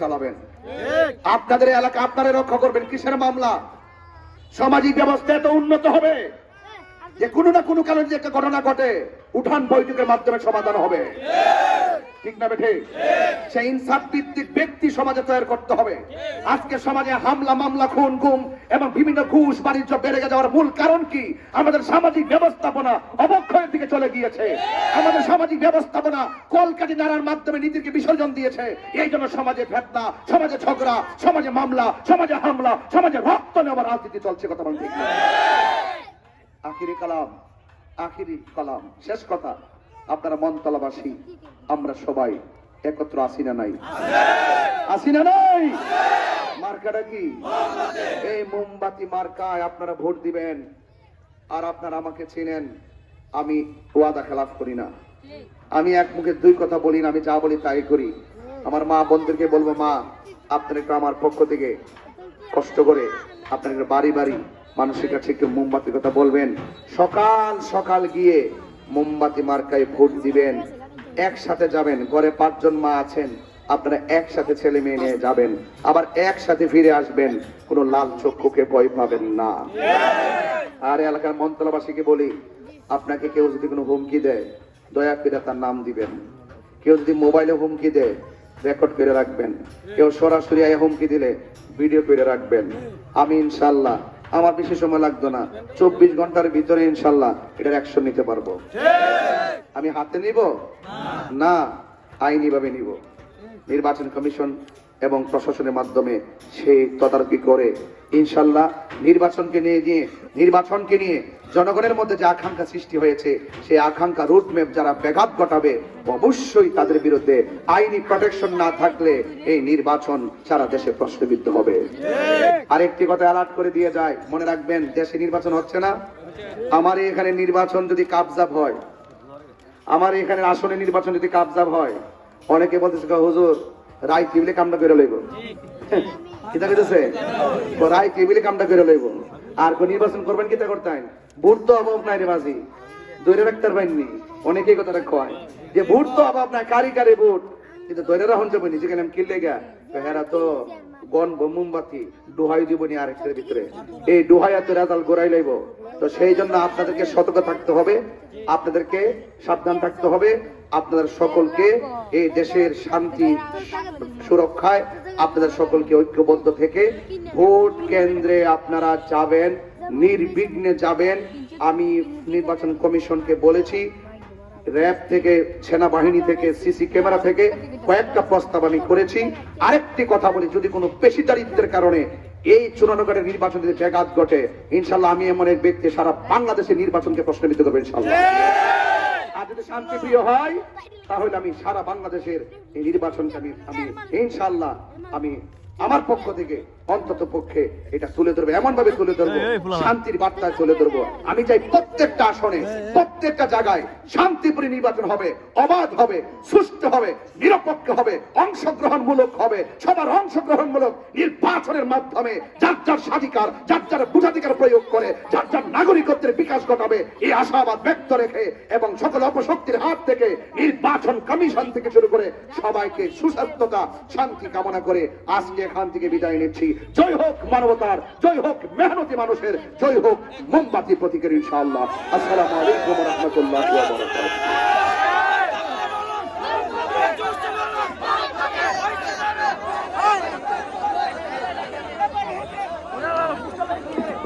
চালাবেন, আপনাদের এলাকা আপনারা রক্ষা করবেন। কিসের মামলা? সামাজিক ব্যবস্থা এত উন্নত হবে যে কোনো না কোনো কারণে যে একটা ঘটনা ঘটে উঠান বৈঠকের মাধ্যমে সমাধান হবে, ঠিক না বেঠে? সেই ইনসাফ ভিত্তিক ব্যক্তি সমাজে তৈরি করতে হবে। আজকে সমাজে হামলা মামলা খুন গুম এবং বিভিন্ন ঘুষ বাণিজ্য বেড়ে যাওয়ার মূল কারণ কি? আমাদের সামাজিক ব্যবস্থাপনা অবক্ষয়ের দিকে চলে গিয়েছে। আমাদের সামাজিক ব্যবস্থাপনা কলকাঠি নাড়ার মাধ্যমে নীতিকে বিসর্জন দিয়েছে। এই জন্য সমাজে ফেতনা, সমাজে ঝগড়া, সমাজে মামলা, সমাজে হামলা, সমাজে রক্ত নেওয়ার রাজনীতি চলছে। কথা বলতে আখিরি কালাম শেষ কথা, আপনারা মনতলাবাসী, আমরা সবাই একত্র আসি না নাই? আসি না নাই? মার্কাটা কি? এই মোমবাতি মার্কায় আপনারা ভোট দিবেন। আর আপনারা আমাকে চেনেন, আমি ওয়াদা খেলাফ করি না, আমি এক মুখে দুই কথা বলি না, আমি যা বলি তাই করি। আমার মা বোনদেরকে বলবো, মা আপনারা একটু আমার পক্ষ থেকে কষ্ট করে আপনারা বাড়ি বাড়ি মানুষের কাছে একটু মোমবাতির কথা বলবেন। সকাল সকাল গিয়ে মোমবাতি মার্কায় ভোট দিবেন। একসাথে যাবেন, ঘরে 5 জন মা আছেন, আপনারা একসাথে ছেলে মেয়ে নিয়ে যাবেন, আবার একসাথে ফিরে আসবেন। কোনো লাল চক্ষুকে ভয় পাবেন না। আর এলাকার মন্তলাবাসীকে বলি, আপনাকে কেউ যদি কোনো হুমকি দেয় দয়া করে তার নাম দিবেন। কেউ যদি মোবাইলে হুমকি দেয় রেকর্ড করে রাখবেন। কেউ সরাসরি হুমকি দিলে ভিডিও করে রাখবেন। আমি ইনশাল্লাহ, আমার বেশি সময় লাগতো না, 24 ঘন্টার ভিতরে ইনশাল্লাহ এটার অ্যাকশন নিতে পারবো। আমি হাতে নিব না, আইনি ভাবে নিব। নির্বাচন কমিশন এবং প্রশাসনের মাধ্যমে সেই তদারকি করে ইনশাল্লাহ নির্বাচনকে নিয়ে জনগণের মধ্যে যে আকাঙ্ক্ষা সৃষ্টি হয়েছে, সেই আকাঙ্ক্ষা রুটম্যাপ যারা ব্যাঘাত ঘটাবে অবশ্যই তাদের বিরুদ্ধে আইনি প্রোটেকশন না থাকলে এই নির্বাচন সারা দেশে প্রশ্নবিদ্ধ হবে। আরেকটি কথা অ্যালার্ট করে দিয়ে যায়, মনে রাখবেন, দেশে নির্বাচন হচ্ছে না, আমার এখানে নির্বাচন যদি কাবজাব হয়, আমার এখানে আসনে নির্বাচন যদি কাবজাব হয়, অনেকে বলতেছে হুজুর রায় টেবিলে কামটা করে লইব, কিতা কইতেছে রায় টেবিলে কামটা করে লইব। আর কোন নির্বাচন করবেন কিতা করতেন? ভোট তো অভাব নাই রে বাজি, ধরে রাখতে পারেননি। অনেকেই কথাটা কয় যে ভোট তো অভাব নাই, কারি কারি ভোট, কিন্তু ধরে রাখুন যাবো নিজেকে নাম কিনলে গা হেরা তো গন মোমবাতি ডুহাই দিবনি আরেকটার ভিতরে, এই ডুহাইয়াতে রেজাল্ট গোড়াই লইব। তো সেই জন্য আপনাদেরকে সতর্ক থাকতে হবে, আপনাদেরকে সাবধান থাকতে হবে। আপনাদের সকলকে এই দেশের শান্তি সুরক্ষায় আপনাদের সকলকে ঐক্যবদ্ধ থেকে ভোট কেন্দ্রে আপনারা যাবেন, নির্বিঘ্নে যাবেন। আমি নির্বাচন কমিশনকে বলেছি, র্যাব থেকে, সেনাবাহিনী থেকে, সিসি ক্যামেরা থেকে কয়েকটা প্রস্তাব আমি করেছি। আরেকটি কথা বলি, যদি কোনো পেশিদারিত্বের কারণে এই চূড়ান্তকারের নির্বাচন যদি ব্যাঘাত ঘটে, ইনশাল্লাহ আমি এমন এক ব্যক্তি সারা বাংলাদেশের নির্বাচনকে প্রশ্নবিদ্ধ করবো ইনশাল্লাহ। আর যদি শান্তিপ্রিয় হয় তাহলে আমি সারা বাংলাদেশের এই নির্বাচনকে আমি ইনশাল্লাহ আমি আমার পক্ষ থেকে অন্তত পক্ষে এটা তুলে ধরবো, এমন ভাবে তুলে ধরবো, শান্তির বার্তা তুলে ধরবো। আমি চাই প্রত্যেকটা আসনে, প্রত্যেকটা জায়গায় শান্তিপূর্ণ নির্বাচন হবে, অবাধ হবে, সুষ্ঠু হবে, নিরপেক্ষ হবে, অংশগ্রহণমূলক হবে। সবার অংশগ্রহণমূলক নির্বাচনের মাধ্যমে যার যার স্বাধিকার, যার যার ভোটাধিকার প্রয়োগ করে যার যার নাগরিকত্বের বিকাশ ঘটাবে, এই আশাবাদ ব্যক্ত রেখে এবং সকল অপশক্তির হাত থেকে নির্বাচন কমিশন থেকে শুরু করে সবাইকে সুস্বাস্থ্যতা, শান্তি কামনা করে আজকে এখান থেকে বিদায় নিচ্ছি। জয় হোক মানবতার, জয় হোক মেহনতি মানুষের, জয় হোক মোমবাতি প্রতীকের ইনশাআল্লাহ। আসসালামু আলাইকুম ওয়া রাহমাতুল্লাহি ওয়া বারাকাতুহু।